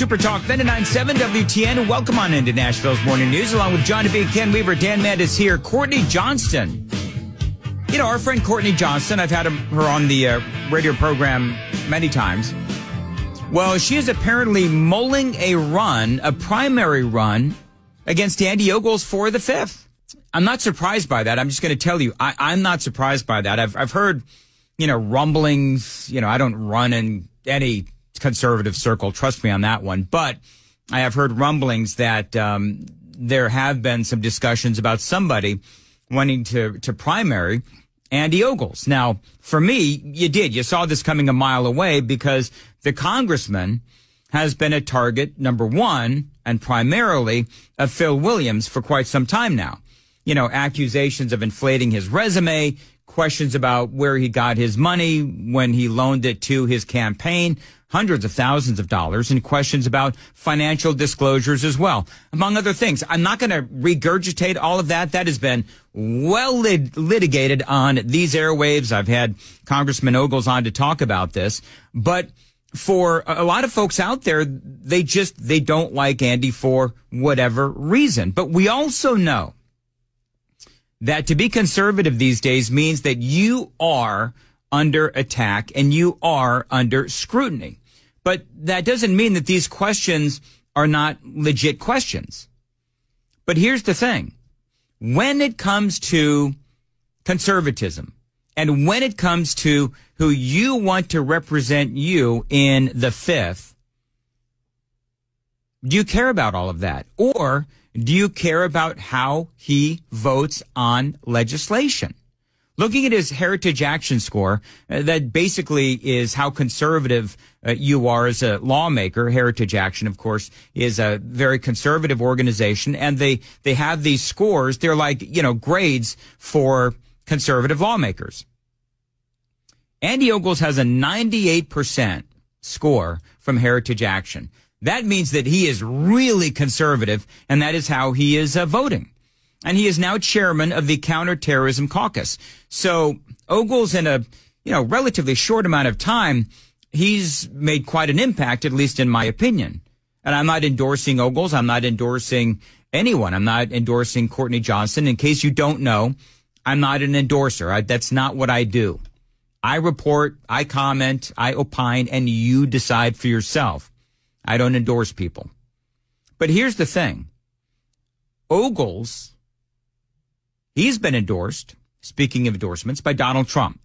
Super Talk 99.7 WTN. Welcome on into Nashville's Morning News, along with John DeBee, Ken Weaver, Dan Mandis here. Courtney Johnston. You know, our friend Courtney Johnston, I've had her on the radio program many times. Well, she is apparently mulling a primary run against Andy Ogles for the 5th. I'm not surprised by that. I'm just going to tell you, I'm not surprised by that. I've heard, rumblings. I don't run in any conservative circle. Trust me on that one. But I have heard rumblings that there have been some discussions about somebody wanting to primary Andy Ogles. Now, for me, you saw this coming a mile away because the congressman has been a target, number one, and primarily of Phil Williams for quite some time now. Accusations of inflating his resume, questions about where he got his money when he loaned it to his campaign, hundreds of thousands of dollars, and questions about financial disclosures as well, among other things. I'm not going to regurgitate all of that. That has been well litigated on these airwaves. I've had Congressman Ogles on to talk about this. But for a lot of folks out there, they don't like Andy for whatever reason. But we also know that to be conservative these days means that you are under attack and you are under scrutiny. But that doesn't mean that these questions are not legit questions. But here's the thing. When it comes to conservatism and when it comes to who you want to represent you in the 5th, do you care about all of that? Or do you care about how he votes on legislation? Looking at his Heritage Action Score, that basically is how conservative you are as a lawmaker. Heritage Action, of course, is a very conservative organization, and they have these scores. They're like, grades for conservative lawmakers. Andy Ogles has a 98% score from Heritage Action. That means that he is really conservative, and that is how he is voting. And he is now chairman of the Counterterrorism Caucus. So Ogles, in a relatively short amount of time, he's made quite an impact, at least in my opinion. And I'm not endorsing Ogles. I'm not endorsing anyone. I'm not endorsing Courtney Johnston. In case you don't know, I'm not an endorser. That's not what I do. I report, I comment, I opine, and you decide for yourself. I don't endorse people. But here's the thing. Ogles, he's been endorsed, speaking of endorsements, by Donald Trump.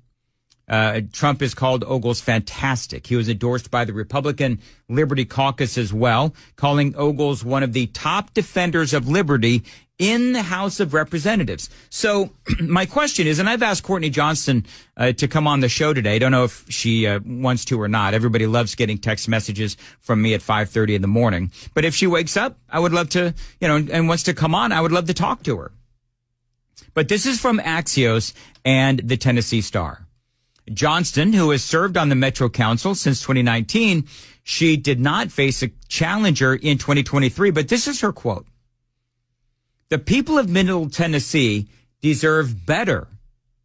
Trump has called Ogles fantastic. He was endorsed by the Republican Liberty Caucus as well, calling Ogles one of the top defenders of liberty in the House of Representatives. So my question is, and I've asked Courtney Johnston to come on the show today. I don't know if she wants to or not. Everybody loves getting text messages from me at 5:30 in the morning. But if she wakes up, I would love to, and wants to come on, I would love to talk to her. But this is from Axios and the Tennessee Star. Johnston, who has served on the Metro Council since 2019, she did not face a challenger in 2023, but this is her quote. The people of Middle Tennessee deserve better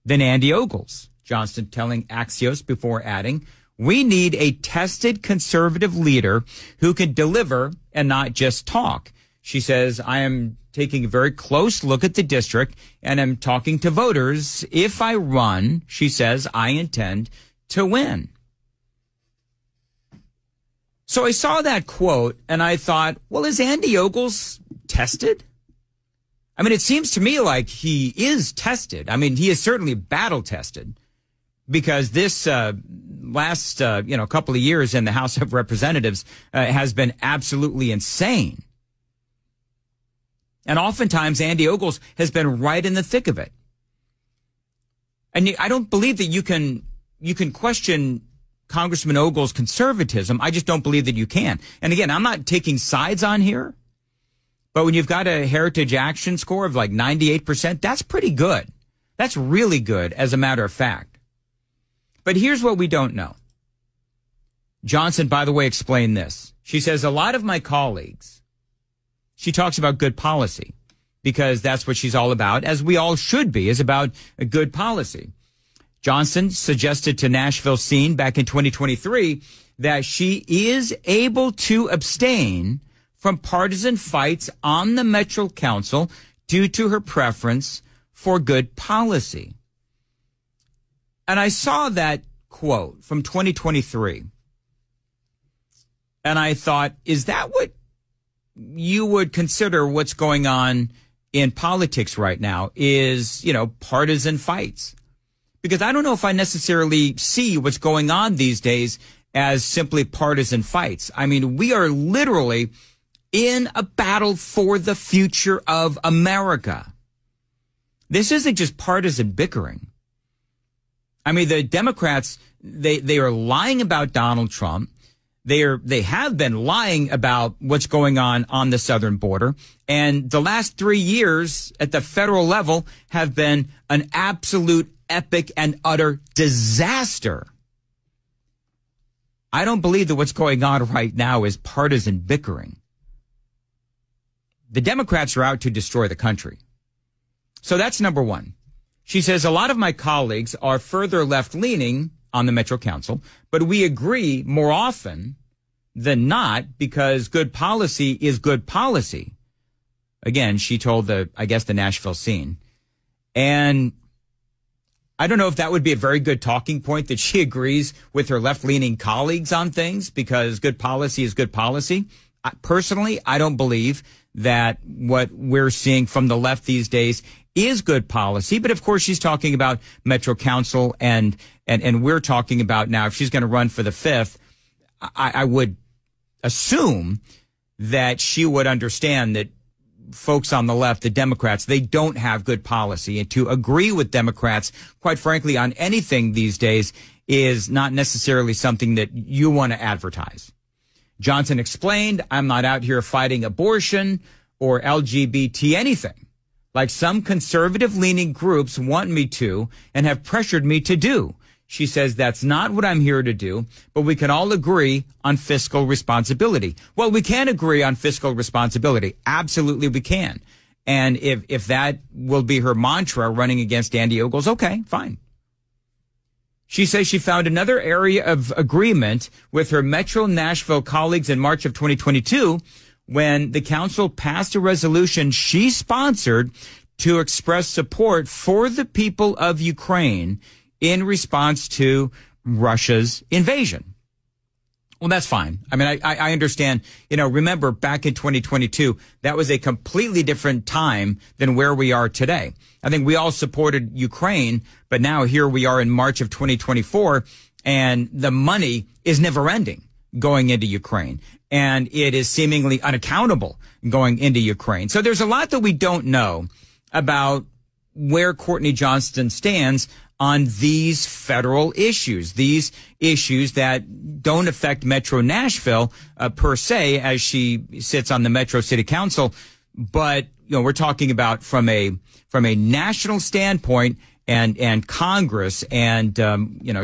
than Andy Ogles, Johnston telling Axios before adding, we need a tested conservative leader who can deliver and not just talk. She says, I am taking a very close look at the district and I'm talking to voters. If I run, she says, I intend to win. So I saw that quote and I thought, well, is Andy Ogles tested? I mean, it seems to me like he is tested. I mean, he is certainly battle tested because this last couple of years in the House of Representatives has been absolutely insane. And oftentimes, Andy Ogles has been right in the thick of it. And I don't believe that you can question Congressman Ogles' conservatism. I just don't believe that you can. And again, I'm not taking sides on here. But when you've got a Heritage Action score of like 98%, that's pretty good. That's really good, as a matter of fact. But here's what we don't know. Johnston, by the way, explained this. She says, a lot of my colleagues, she talks about good policy because that's what she's all about, as we all should be, is about a good policy. Johnston suggested to Nashville Scene back in 2023 that she is able to abstain from partisan fights on the Metro Council due to her preference for good policy. And I saw that quote from 2023. And I thought, is that what you would consider what's going on in politics right now is, partisan fights? Because I don't know if I necessarily see what's going on these days as simply partisan fights. I mean, we are literally in a battle for the future of America. This isn't just partisan bickering. I mean, the Democrats, they are lying about Donald Trump. They have been lying about what's going on the southern border. And the last 3 years at the federal level have been an absolute epic and utter disaster. I don't believe that what's going on right now is partisan bickering. The Democrats are out to destroy the country. So that's number one. She says, a lot of my colleagues are further left-leaning on the Metro Council, but we agree more often than not because good policy is good policy. Again, she told the Nashville scene. And I don't know if that would be a very good talking point that she agrees with her left-leaning colleagues on things because good policy is good policy. Personally, I don't believe that what we're seeing from the left these days is good policy. But of course, she's talking about Metro Council and we're talking about now, if she's going to run for the 5th, I would assume that she would understand that folks on the left, the Democrats, they don't have good policy. And to agree with Democrats, quite frankly, on anything these days is not necessarily something that you want to advertise. Johnson explained, I'm not out here fighting abortion or LGBT anything, like some conservative-leaning groups want me to and have pressured me to do. She says that's not what I'm here to do, but we can all agree on fiscal responsibility. Well, we can agree on fiscal responsibility. Absolutely we can. And if that will be her mantra running against Andy Ogles, okay, fine. She says she found another area of agreement with her Metro Nashville colleagues in March of 2022 when the council passed a resolution she sponsored to express support for the people of Ukraine in response to Russia's invasion. Well, that's fine. I mean, I understand, remember back in 2022, that was a completely different time than where we are today. I think we all supported Ukraine, but now here we are in March of 2024 and the money is never ending going into Ukraine and it is seemingly unaccountable going into Ukraine. So there's a lot that we don't know about where Courtney Johnston stands on these federal issues, these issues that don't affect Metro Nashville per se, as she sits on the Metro City Council. But, we're talking about from a national standpoint and Congress. And,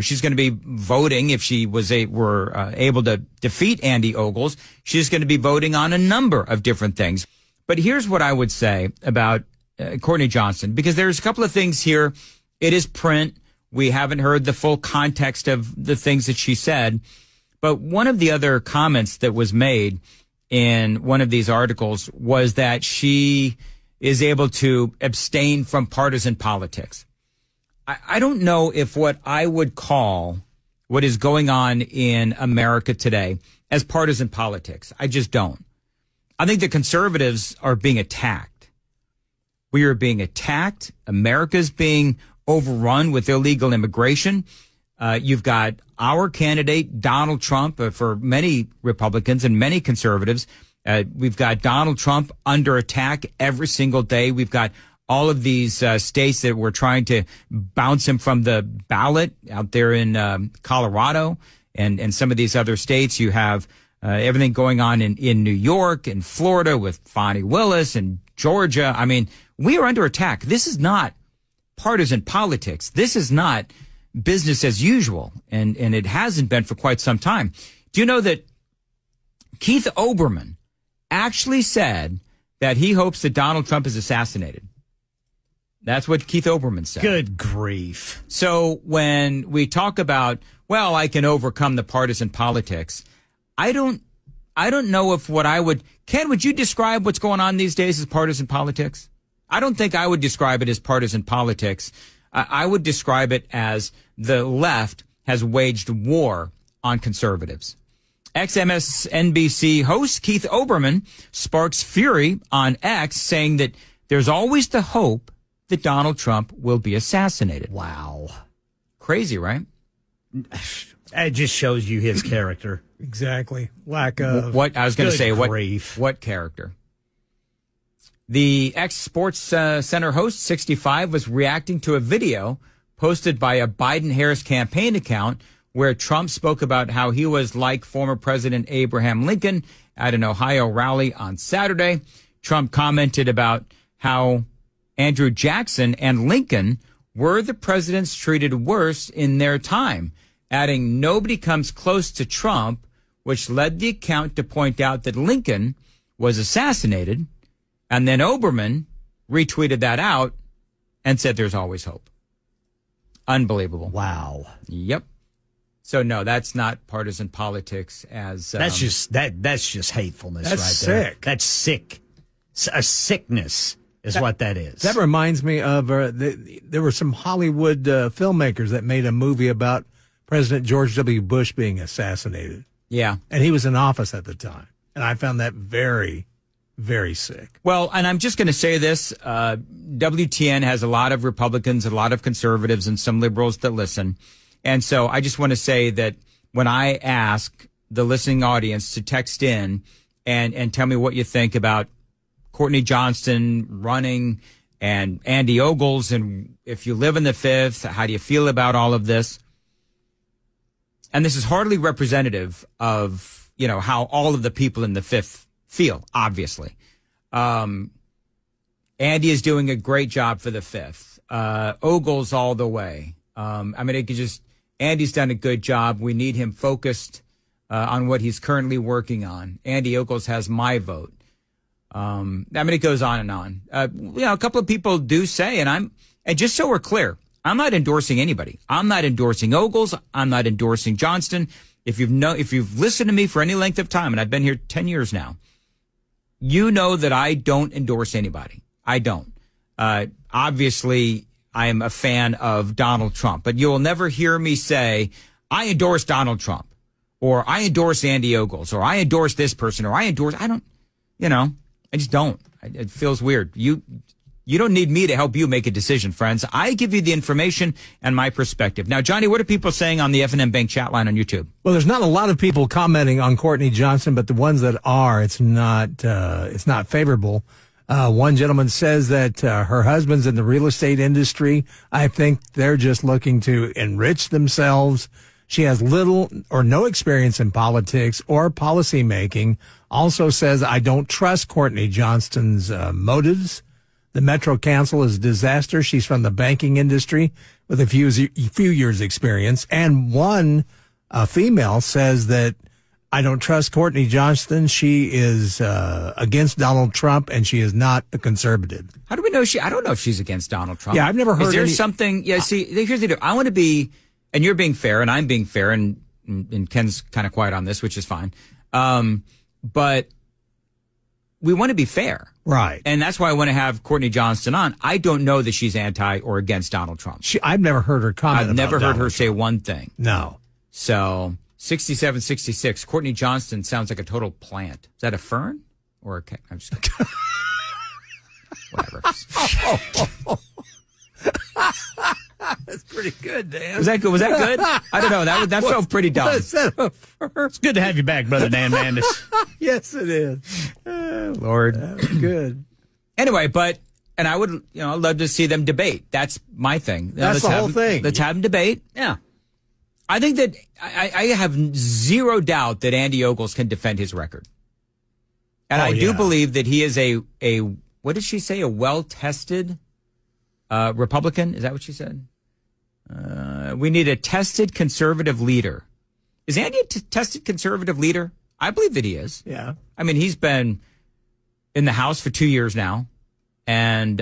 she's going to be voting if she were able to defeat Andy Ogles. She's going to be voting on a number of different things. But here's what I would say about Courtney Johnston, because there's a couple of things here. It is print. We haven't heard the full context of the things that she said. But one of the other comments that was made in one of these articles was that she is able to abstain from partisan politics. I don't know if what I would call what is going on in America today as partisan politics. I just don't. I think the conservatives are being attacked. We are being attacked. America's being overrun with illegal immigration. You've got our candidate, Donald Trump, for many Republicans and many conservatives. We've got Donald Trump under attack every single day. We've got all of these states that were trying to bounce him from the ballot out there in Colorado and some of these other states. You have everything going on in New York and Florida with Fani Willis and Georgia. I mean, we are under attack. This is not partisan politics. This is not business as usual, and it hasn't been for quite some time. Do you know that Keith Olbermann actually said that he hopes that Donald Trump is assassinated? That's what Keith Olbermann said. Good grief. So when we talk about, well, I can overcome the partisan politics, I don't know if what I would, Ken, would you describe what's going on these days as partisan politics? I don't think I would describe it as partisan politics. I would describe it as the left has waged war on conservatives. Ex-MSNBC host Keith Olbermann sparks fury on X, saying that there's always the hope that Donald Trump will be assassinated. Wow. Crazy, right? It just shows you his character. Exactly. Lack of. What I was going to say, grief. what character? The ex-Sports Center host, 65, was reacting to a video posted by a Biden-Harris campaign account where Trump spoke about how he was like former President Abraham Lincoln at an Ohio rally on Saturday. Trump commented about how Andrew Jackson and Lincoln were the presidents treated worse in their time, adding nobody comes close to Trump, which led the account to point out that Lincoln was assassinated. And then Olbermann retweeted that out and said there's always hope. Unbelievable. Wow. Yep. So no, that's not partisan politics. As that's just hatefulness. That's right sick. there. That's sick. A sickness is what that is. That reminds me of there were some Hollywood filmmakers that made a movie about President George W. Bush being assassinated. Yeah. And he was in office at the time. And I found that very, very sick. Well, and I'm just going to say this. WTN has a lot of Republicans, a lot of conservatives, and some liberals that listen. And so I just want to say that when I ask the listening audience to text in and tell me what you think about Courtney Johnston running and Andy Ogles, and if you live in the fifth, how do you feel about all of this? And this is hardly representative of, how all of the people in the fifth feel, obviously. Andy is doing a great job for the fifth. Ogles all the way. Andy's done a good job. We need him focused on what he's currently working on. Andy Ogles has my vote. It goes on and on. A couple of people do say, and just so we're clear, I'm not endorsing anybody. I'm not endorsing Ogles. I'm not endorsing Johnston. If you've listened to me for any length of time, and I've been here 10 years now, you know that I don't endorse anybody. I don't. Obviously, I am a fan of Donald Trump, but you'll never hear me say, I endorse Donald Trump, or I endorse Andy Ogles, or I endorse this person, or I just don't. It feels weird. You don't need me to help you make a decision, friends. I give you the information and my perspective. Now, Johnny, what are people saying on the F&M Bank chat line on YouTube? Well, there's not a lot of people commenting on Courtney Johnston, but the ones that are, it's not favorable. One gentleman says that her husband's in the real estate industry. I think they're just looking to enrich themselves. She has little or no experience in politics or policy making. Also says, I don't trust Courtney Johnston's motives. The Metro Council is a disaster. She's from the banking industry with a few years experience. And one female says that I don't trust Courtney Johnston. She is against Donald Trump, and she is not a conservative. How do we know I don't know if she's against Donald Trump. Yeah, I've never heard. Is there something? Yeah, see, here's the deal. I want to be, and you're being fair, and I'm being fair, and Ken's kind of quiet on this, which is fine. But we want to be fair. Right. And that's why I want to have Courtney Johnston on. I don't know that she's anti or against Donald Trump. I've never heard her comment. I've never heard her Donald say Trump. one thing. No. So 67, 66. Courtney Johnston sounds like a total plant. Is that a fern or a I'm just kidding. Whatever. That's pretty good, Dan. Was that good? Was that good? I don't know. That felt pretty dumb. It's good to have you back, Brother Dan Mandis. Yes, it is. Lord. That was good. Anyway, and I would, I'd love to see them debate. That's my thing. That's the whole thing. Let's have them debate. Yeah. I think that I have zero doubt that Andy Ogles can defend his record. And I do believe that he is a what did she say? A well-tested Republican? Is that what she said? We need a tested conservative leader. Is Andy a tested conservative leader? I believe that he is. Yeah. I mean, he's been in the House for 2 years now, and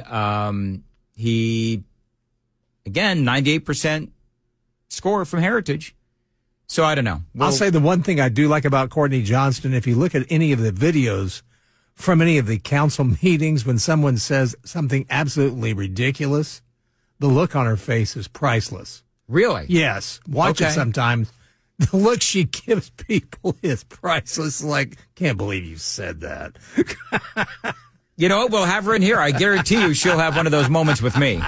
He, again, 98% score from Heritage. So I don't know. I'll say the one thing I do like about Courtney Johnston, if you look at any of the videos from any of the council meetings when someone says something absolutely ridiculous, the look on her face is priceless. Really? Yes. Watch it sometimes. The look she gives people is priceless. Like, can't believe you said that. You know what? We'll have her in here. I guarantee you she'll have one of those moments with me.